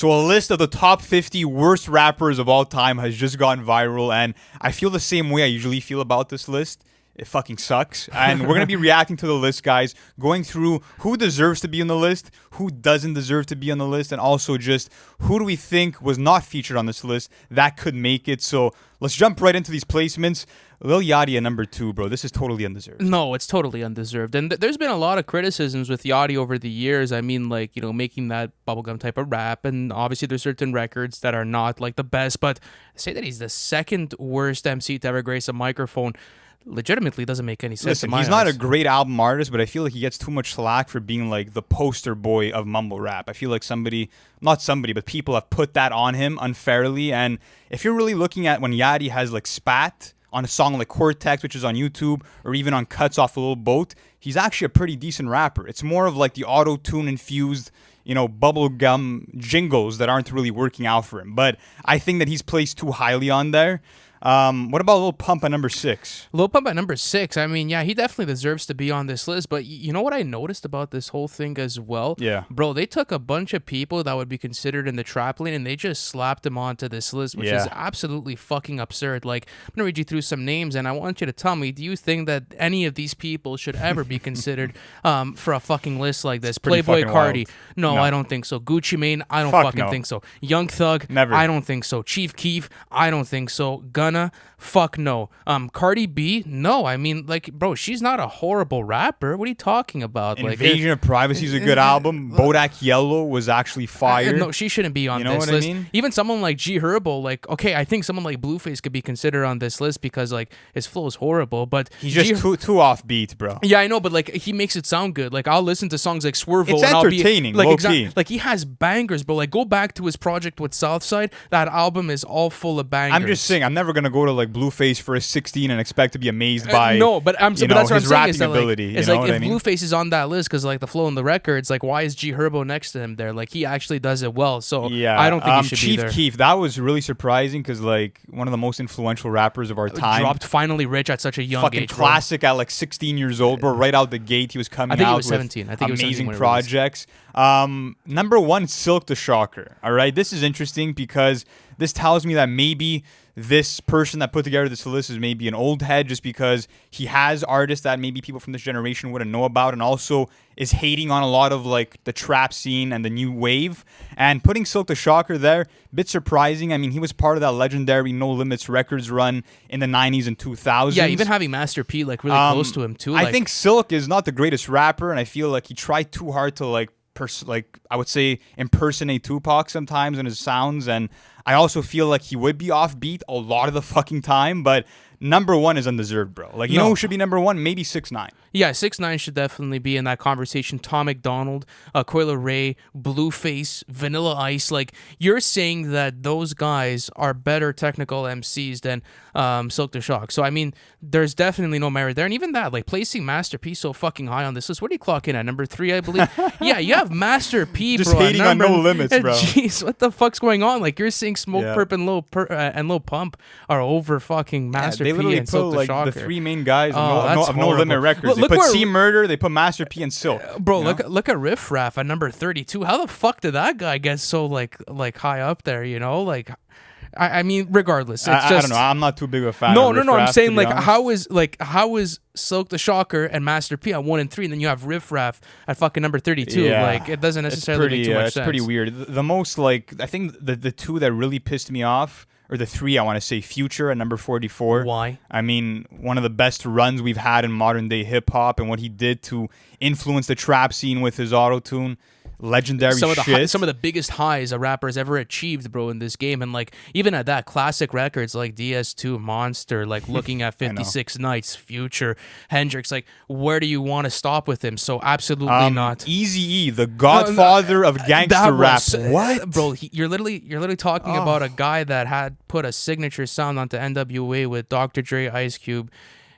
So a list of the top 50 worst rappers of all time has just gone viral, and I feel the same way I usually feel about this list. It fucking sucks. And we're going to be reacting to the list, guys, going through who deserves to be on the list, who doesn't deserve to be on the list, and also just who do we think was not featured on this list that could make it. So let's jump right into these placements. Lil Yachty at number 2, bro. This is totally undeserved. No, it's totally undeserved. And there's been a lot of criticisms with Yachty over the years. I mean, like, you know, making that bubblegum type of rap. And obviously there's certain records that are not, like, the best. But say that he's the second worst MC to ever grace a microphone legitimately doesn't make any sense. Listen, he's not a great album artist, but I feel like he gets too much slack for being like the poster boy of mumble rap. I feel like but people have put that on him unfairly. And if you're really looking at when Yadi has like spat on a song like Cortex, which is on YouTube, or even on cuts off a little boat, he's actually a pretty decent rapper. It's more of like the auto-tune infused, you know, bubblegum jingles that aren't really working out for him. But I think that he's placed too highly on there. What about Lil Pump at number 6? Lil Pump at number 6. I mean, yeah, he definitely deserves to be on this list. But you know what I noticed about this whole thing as well? Yeah. Bro, they took a bunch of people that would be considered in the trap lane and they just slapped them onto this list, which is absolutely fucking absurd. Like, I'm going to read you through some names and I want you to tell me, do you think that any of these people should ever be considered for a fucking list like this? Playboy Cardi. No, I don't think so. Gucci Mane. I don't think so. Young Thug. Never. I don't think so. Chief Keef. I don't think so. Gunna. Fuck no. Cardi B? No. I mean, like, bro, she's not a horrible rapper. What are you talking about? Invasion of Privacy is a good album. Bodak Yellow was actually fire. No, she shouldn't be on this list. I mean? Even someone like G Herbo, like, okay, I think someone like Blueface could be considered on this list because, like, his flow is horrible, but he's just too offbeat, bro. Yeah, I know, but, like, he makes it sound good. Like, I'll listen to songs like Swervo. It's and entertaining, I'll be, like, low-key. Like, he has bangers, bro. Like, go back to his project with Southside. That album is all full of bangers. I'm just saying, I'm never gonna go to like Blueface for a 16 and expect to be amazed by no, but that's what I'm his saying rapping is that, ability. Like, it's like if Blueface is on that list because like the flow in the records, like why is G Herbo next to him there? Like he actually does it well. So yeah, I don't think he should Chief be there. Keef, that was really surprising because like one of the most influential rappers of our time dropped Finally Rich at such a young fucking age. Classic at like 16 years old, bro. Right out the gate, he was coming I think out he was 17. I think with he was 17 amazing when it projects. Number 1, Silk the Shocker. All right, this is interesting because this tells me that maybe this person that put together this list is maybe an old head just because he has artists that maybe people from this generation wouldn't know about, and also is hating on a lot of like the trap scene and the new wave. And putting Silk the Shocker there, bit surprising. I mean, he was part of that legendary No Limits Records run in the 90s and 2000s. Yeah, even having Master P like really close to him too. I think Silk is not the greatest rapper, and I feel like he tried too hard to like I would say impersonate Tupac sometimes in his sounds, and I also feel like he would be offbeat a lot of the fucking time, but number 1 is undeserved, bro. Like, you know who should be number 1? Maybe 6ix9ine. Yeah, 6ix9ine should definitely be in that conversation. Tom McDonald, Coyle Ray, Blueface, Vanilla Ice. Like, you're saying that those guys are better technical MCs than Silk the Shock. So, I mean, there's definitely no merit there. And even that, like, placing Master P so fucking high on this list. What do you clock in at? Number 3, I believe? Yeah, you have Master P, just bro. Just hating on No Limits, bro. Jeez, what the fuck's going on? Like, you're saying Smoke Perp and Lil Pump are over fucking Master P. They literally and put Silk like the Shocker. the 3 main guys Oh, of No Limit Records. They put C Murder, they put Master P, and Silk. Bro, look at Riff Raff at number 32. How the fuck did that guy get so like high up there? You know, like. I mean, regardless, it's just, I don't know. I'm not too big of a fan. No, of Riff no. I'm Raff, saying like how is Silk the Shocker and Master P at 1 and 3, and then you have Riff Raff at fucking number 32. Yeah. Like it doesn't necessarily make too much sense. It's pretty weird. The most like I think the 2 that really pissed me off, or the 3 I want to say, Future at number 44. Why? I mean, one of the best runs we've had in modern day hip hop, and what he did to influence the trap scene with his auto-tune. Legendary shit. Some of the biggest highs a rapper has ever achieved, bro, in this game. And like even at that, classic records like DS2, Monster, like Looking at 56 Nights, Future, Hendrix, like where do you want to stop with him? So absolutely not. Eazy-E, the godfather of gangster rap. What? Bro, you're literally talking about a guy that had put a signature sound onto NWA with Dr. Dre, Ice Cube,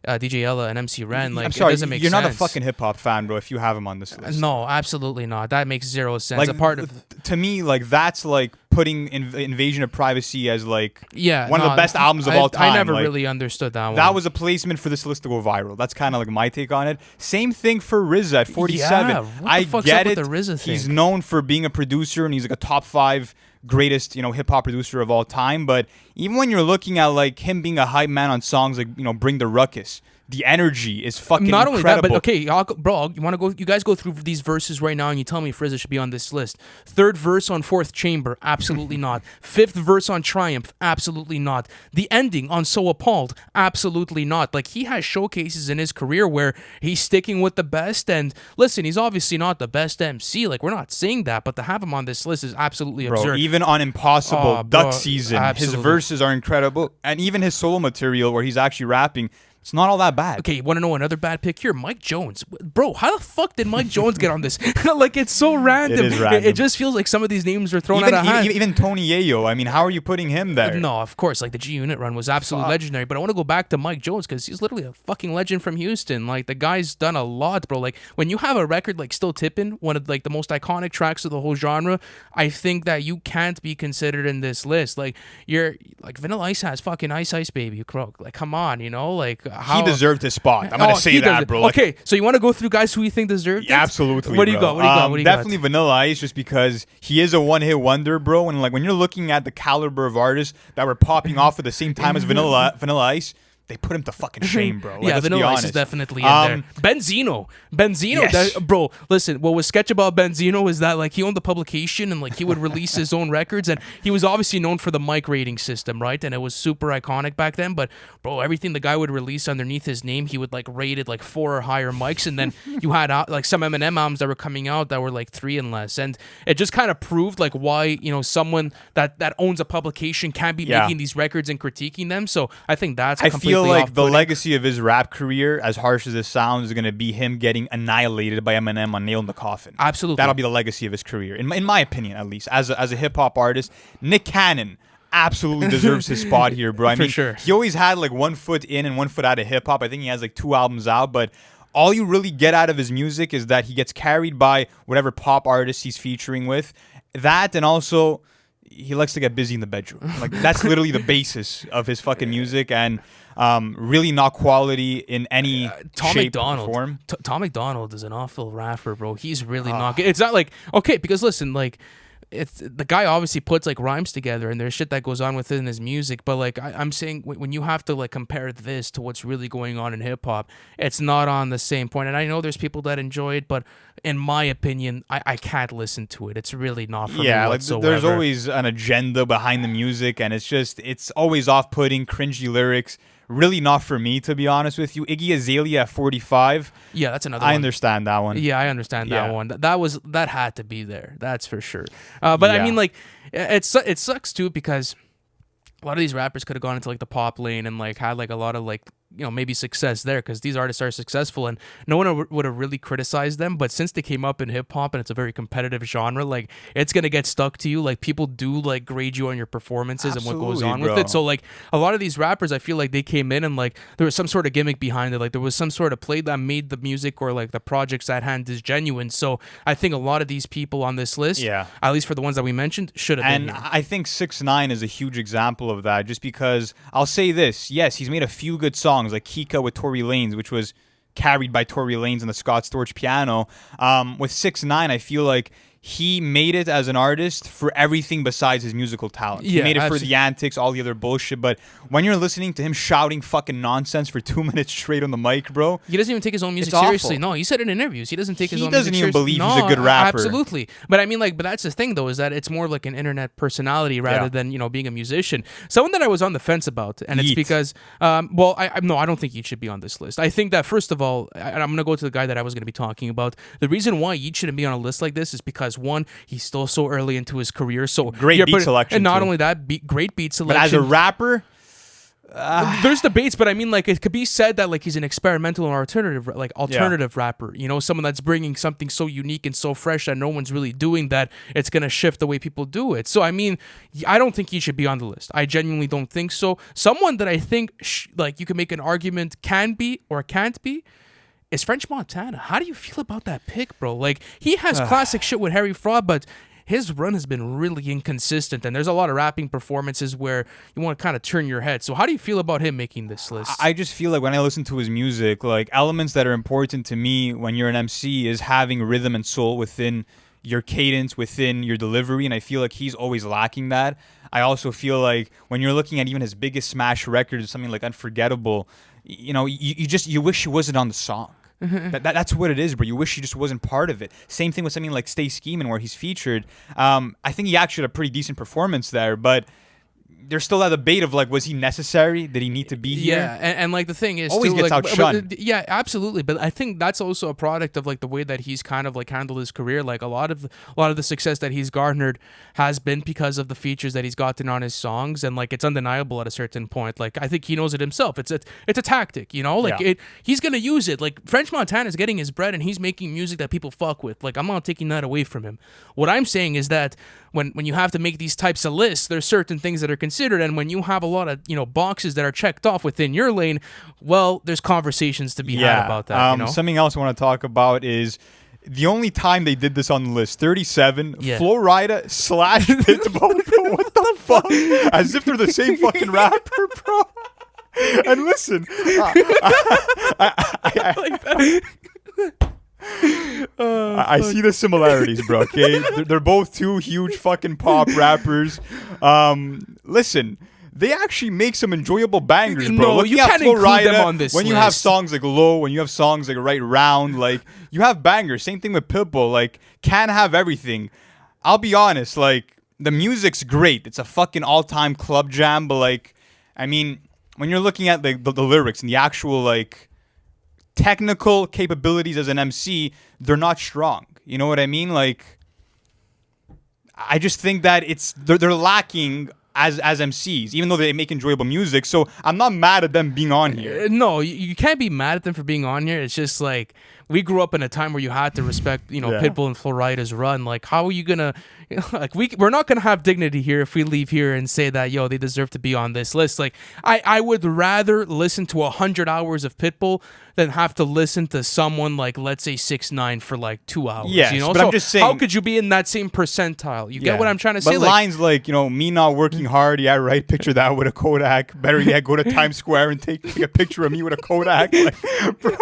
DJ Ella, and MC Ren. Like, I'm sorry, it doesn't make you're sense. not a fucking hip hop fan, bro. If you have him on this list, no, absolutely not. That makes zero sense. Like, to me, like that's like putting Invasion of Privacy as like one of the best albums of all time. I never like, really understood that one. That was a placement for this list to go viral. That's kind of like my take on it. Same thing for RZA at 47. Yeah, what the fuck's up with the RZA thing? He's known for being a producer, and he's like a top 5 greatest, hip hop producer of all time. But even when you're looking at like him being a hype man on songs like, Bring the Ruckus, the energy is fucking Not only that, incredible. but okay, bro, you want to go? You guys go through these verses right now, and you tell me if RZA should be on this list. Third verse on Fourth Chamber, absolutely not. Fifth verse on Triumph, absolutely not. The ending on So Appalled, absolutely not. Like, he has showcases in his career where he's sticking with the best. And listen, he's obviously not the best MC. Like, we're not saying that, but to have him on this list is absolutely Bro, absurd. even on Impossible, Duck Season, absolutely. his verses are incredible. And even his solo material where he's actually rapping, it's not all that bad. Okay, you want to know another bad pick here? Mike Jones. Bro, how the fuck did Mike Jones get on this? Like, it's so random. It is random. It just feels like some of these names are thrown out of hand. Even Tony Yayo. I mean, how are you putting him there? No, of course. Like, the G Unit run was absolutely legendary. But I want to go back to Mike Jones because he's literally a fucking legend from Houston. Like, the guy's done a lot, bro. Like, when you have a record like Still Tippin', one of like the most iconic tracks of the whole genre, I think that you can't be considered in this list. Like, you're like Vanilla Ice has fucking Ice Ice Baby, bro. Like, come on, Like, how he deserved his spot. I'm gonna say that, bro. Like, okay, so you want to go through guys who you think deserve it? Absolutely. What do you got? What do you got? Definitely Vanilla Ice, just because he is a one-hit wonder, bro. And like when you're looking at the caliber of artists that were popping off at the same time as Vanilla Ice, they put him to fucking shame, bro. Like, yeah, let's Vanilla be Ice honest. is definitely in there. Benzino, Yes. bro. Listen, what was sketch about Benzino is that like he owned the publication and like he would release his own records, and he was obviously known for the mic rating system, right? And it was super iconic back then. But bro, everything the guy would release underneath his name, he would like rate it like 4 or higher mics, and then you had like some Eminem albums that were coming out that were like 3 and less, and it just kind of proved like why someone that owns a publication can't be making these records and critiquing them. So I think that's I feel like the off-putting. legacy of his rap career, as harsh as it sounds, is going to be him getting annihilated by Eminem on Nail in the Coffin. Absolutely. That'll be the legacy of his career, in my opinion, at least. As a hip-hop artist, Nick Cannon absolutely deserves his spot here, bro. I mean, sure. He always had like 1 foot in and 1 foot out of hip-hop. I think he has like 2 albums out, but all you really get out of his music is that he gets carried by whatever pop artist he's featuring with. That, and also he likes to get busy in the bedroom. Like, that's literally the basis of his fucking music, and really not quality in any shape or form. Tom McDonald is an awful rapper, bro. He's really not good. It's not like, okay, because listen, like, it's the guy obviously puts like rhymes together and there's shit that goes on within his music, but like I'm saying, when you have to like compare this to what's really going on in hip hop, it's not on the same point. And I know there's people that enjoy it, but in my opinion, I can't listen to it. It's really not for me whatsoever. There's always an agenda behind the music, and it's always off-putting, cringy lyrics. Really not for me, to be honest with you. Iggy Azalea at 45. Yeah, that's another one. I understand that one. Yeah, I understand that one. That had to be there. That's for sure. But I mean, like, it sucks too, because a lot of these rappers could have gone into like the pop lane and like had like a lot of like maybe success there, because these artists are successful and no one would have really criticized them. But since they came up in hip hop and it's a very competitive genre, like, it's gonna get stuck to you. Like, people do like grade you on your performances and what goes on with it. So like a lot of these rappers, I feel like they came in and like there was some sort of gimmick behind it. Like, there was some sort of play that made the music or like the projects at hand is genuine. So I think a lot of these people on this list, at least for the ones that we mentioned, should have been here. And I think 6ix9ine is a huge example of that, just because I'll say this: yes, he's made a few good songs, like Kika with Tory Lanez, which was carried by Tory Lanez and the Scott Storch piano. With 6ix9ine, I feel like he made it as an artist for everything besides his musical talent. He made it for the antics, all the other bullshit. But when you're listening to him shouting fucking nonsense for 2 minutes straight on the mic, bro, he doesn't even take his own music seriously. No, he said it in interviews. He doesn't take his own music seriously. He doesn't even believe he's a good rapper. Absolutely. But I mean, like, but that's the thing though, is that it's more like an internet personality rather than being a musician. Someone that I was on the fence about, and it's because, I don't think Yeat should be on this list. I think that first of all, and I'm gonna go to the guy that I was gonna be talking about. The reason why Yeat shouldn't be on a list like this is because, one, he's still so early into his career, so great beat selection, and not only that, great beat selection. But as a rapper, there's debates, but I mean, like, it could be said that like he's an experimental and alternative rapper. Someone that's bringing something so unique and so fresh that no one's really doing, that it's gonna shift the way people do it. So I mean, I don't think he should be on the list. I genuinely don't think so. Someone that I think like you can make an argument can be or can't be is French Montana. How do you feel about that pick, bro? Like, he has classic shit with Harry Fraud, but his run has been really inconsistent, and there's a lot of rapping performances where you want to kind of turn your head. So how do you feel about him making this list? I just feel like when I listen to his music, like, elements that are important to me when you're an MC is having rhythm and soul within your cadence, within your delivery, and I feel like he's always lacking that. I also feel like when you're looking at even his biggest smash records, something like Unforgettable, you wish he wasn't on the song. That's what it is, bro. You wish he just wasn't part of it. Same thing with something like Stay Schemin', where he's featured. I think he actually had a pretty decent performance there, but there's still that debate of like, was he necessary? Did he need to be here? Yeah, and like the thing is, always too, gets like, outshunned. Yeah, absolutely. But I think that's also a product of like the way that he's kind of like handled his career. Like a lot of the success that he's garnered has been because of the features that he's gotten on his songs, and like it's undeniable at a certain point. Like I think he knows it himself. It's a tactic, Like he's gonna use it. Like French Montana's getting his bread, and he's making music that people fuck with. Like I'm not taking that away from him. What I'm saying is that when you have to make these types of lists, there's certain things that are considered, and when you have a lot of boxes that are checked off within your lane, well, there's conversations to be had about that. Something else I want to talk about is the only time they did this on the list, 37, Yeah. Florida / Pitbull, bro. What the fuck? As if they're the same fucking rapper, bro. And listen, I see the similarities, bro. Okay, they're both two huge fucking pop rappers. Listen, they actually make some enjoyable bangers, bro. No, Looking you at can't include Florida, them on this when you list. have songs like Low, when you have songs like Right Round, like you have bangers. Same thing with Pitbull. Like, can't have everything. I'll be honest, like the music's great. It's a fucking all-time club jam, but like, I mean, when you're looking at the lyrics and the actual like technical capabilities as an MC, they're not strong. You know what I mean? Like, I just think that they're lacking as MCs, even though they make enjoyable music. So I'm not mad at them being on here. No, you can't be mad at them for being on here. It's just like we grew up in a time where you had to respect, Pitbull and Florida's run. Like, how are you gonna, like, we're not gonna have dignity here if we leave here and say that they deserve to be on this list. Like, I would rather listen to 100 hours of Pitbull than have to listen to someone like, let's say 6ix9ine for like 2 hours. Yes, but so I'm just saying, how could you be in that same percentile? You get what I'm trying to say? But lines like, me not working hard, yeah, right, picture that with a Kodak. Better yet, go to Times Square and take a picture of me with a Kodak. Like, bro,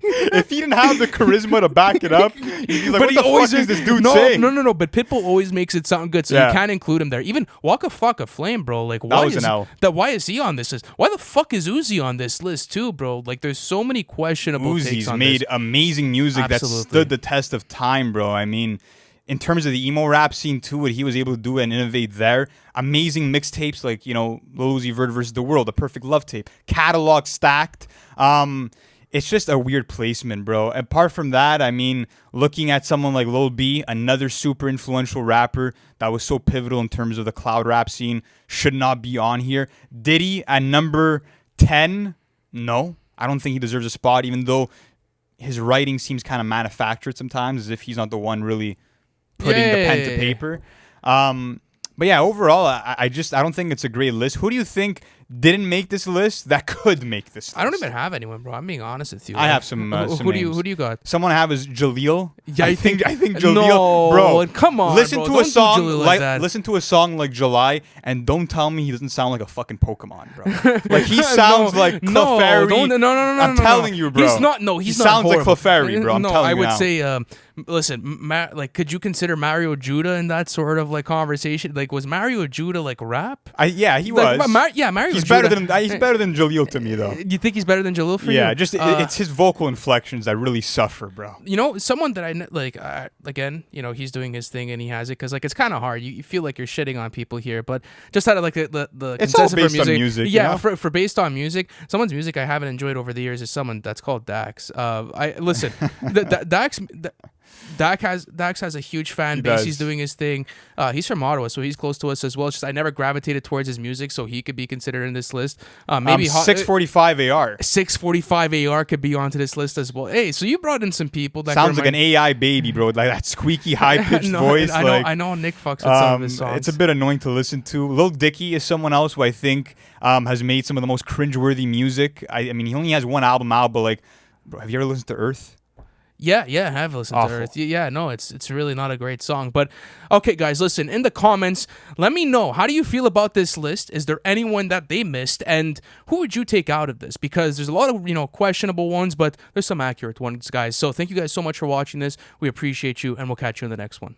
if he didn't have the charisma to back it up, he'd be like, what the fuck is this dude saying? No, but Pitbull always makes it sound good, so you can't include him there. Even Waka Flocka Flame, bro. Like, why is he on this list? Why the fuck is Uzi on this list too, bro? Like, there's so many questionable takes on made this. amazing music that stood the test of time, bro. I mean, in terms of the emo rap scene too, what he was able to do and innovate there, amazing mixtapes like, Lil Uzi Vert versus The World, The Perfect Love Tape, catalog stacked. It's just a weird placement, bro. Apart from that, I mean, looking at someone like Lil B, another super influential rapper that was so pivotal in terms of the cloud rap scene, should not be on here. Diddy at number 10, no. I don't think he deserves a spot, even though his writing seems kind of manufactured sometimes, as if he's not the one really putting the pen to paper. But yeah, overall, I don't think it's a great list. Who do you think didn't make this list that could make this list? I don't even have anyone, bro. I'm being honest with you. I have some who do you got? Someone I have is Jaleel. Yeah, I think Jaleel, no, bro. Come on, listen bro. to Don't a song do Jaleel like that. Listen to a song like July, and don't tell me he doesn't sound like a fucking Pokemon, bro. Like he sounds like Clefairy. No. I'm telling you, bro. He's not. No, he sounds like Clefairy, bro. I'm telling you I would now. say. Listen, like, could you consider Mario Judah in that sort of like conversation? Like, was Mario Judah like rap? Yeah, he like, was. Mario. He's Judah. better than Jaleel to me, though. You think he's better than Jaleel for you? Yeah, just it's his vocal inflections that really suffer, bro. Someone that I like. Again, he's doing his thing and he has it because like it's kind of hard. You feel like you're shitting on people here, but just out of like the it's all consensus based for music. on music. Yeah, for based on music, someone's music I haven't enjoyed over the years is someone that's called Dax. I listen, Dax has a huge fan base. He's doing his thing. He's from Ottawa, so he's close to us as well. It's just I never gravitated towards his music, so he could be considered in this list. Maybe 645 AR. 645 AR could be onto this list as well. Hey, so you brought in some people that sounds like an AI baby, bro. Like that squeaky, high pitched voice. I know Nick fucks with some of his songs. It's a bit annoying to listen to. Lil Dicky is someone else who I think has made some of the most cringeworthy music. I mean, he only has one album out, but like, bro, have you ever listened to Earth? Yeah, I have listened to Earth. Yeah, no, it's really not a great song. But okay, guys, listen, in the comments, let me know, how do you feel about this list? Is there anyone that they missed? And who would you take out of this? Because there's a lot of, questionable ones, but there's some accurate ones, guys. So thank you guys so much for watching this. We appreciate you, and we'll catch you in the next one.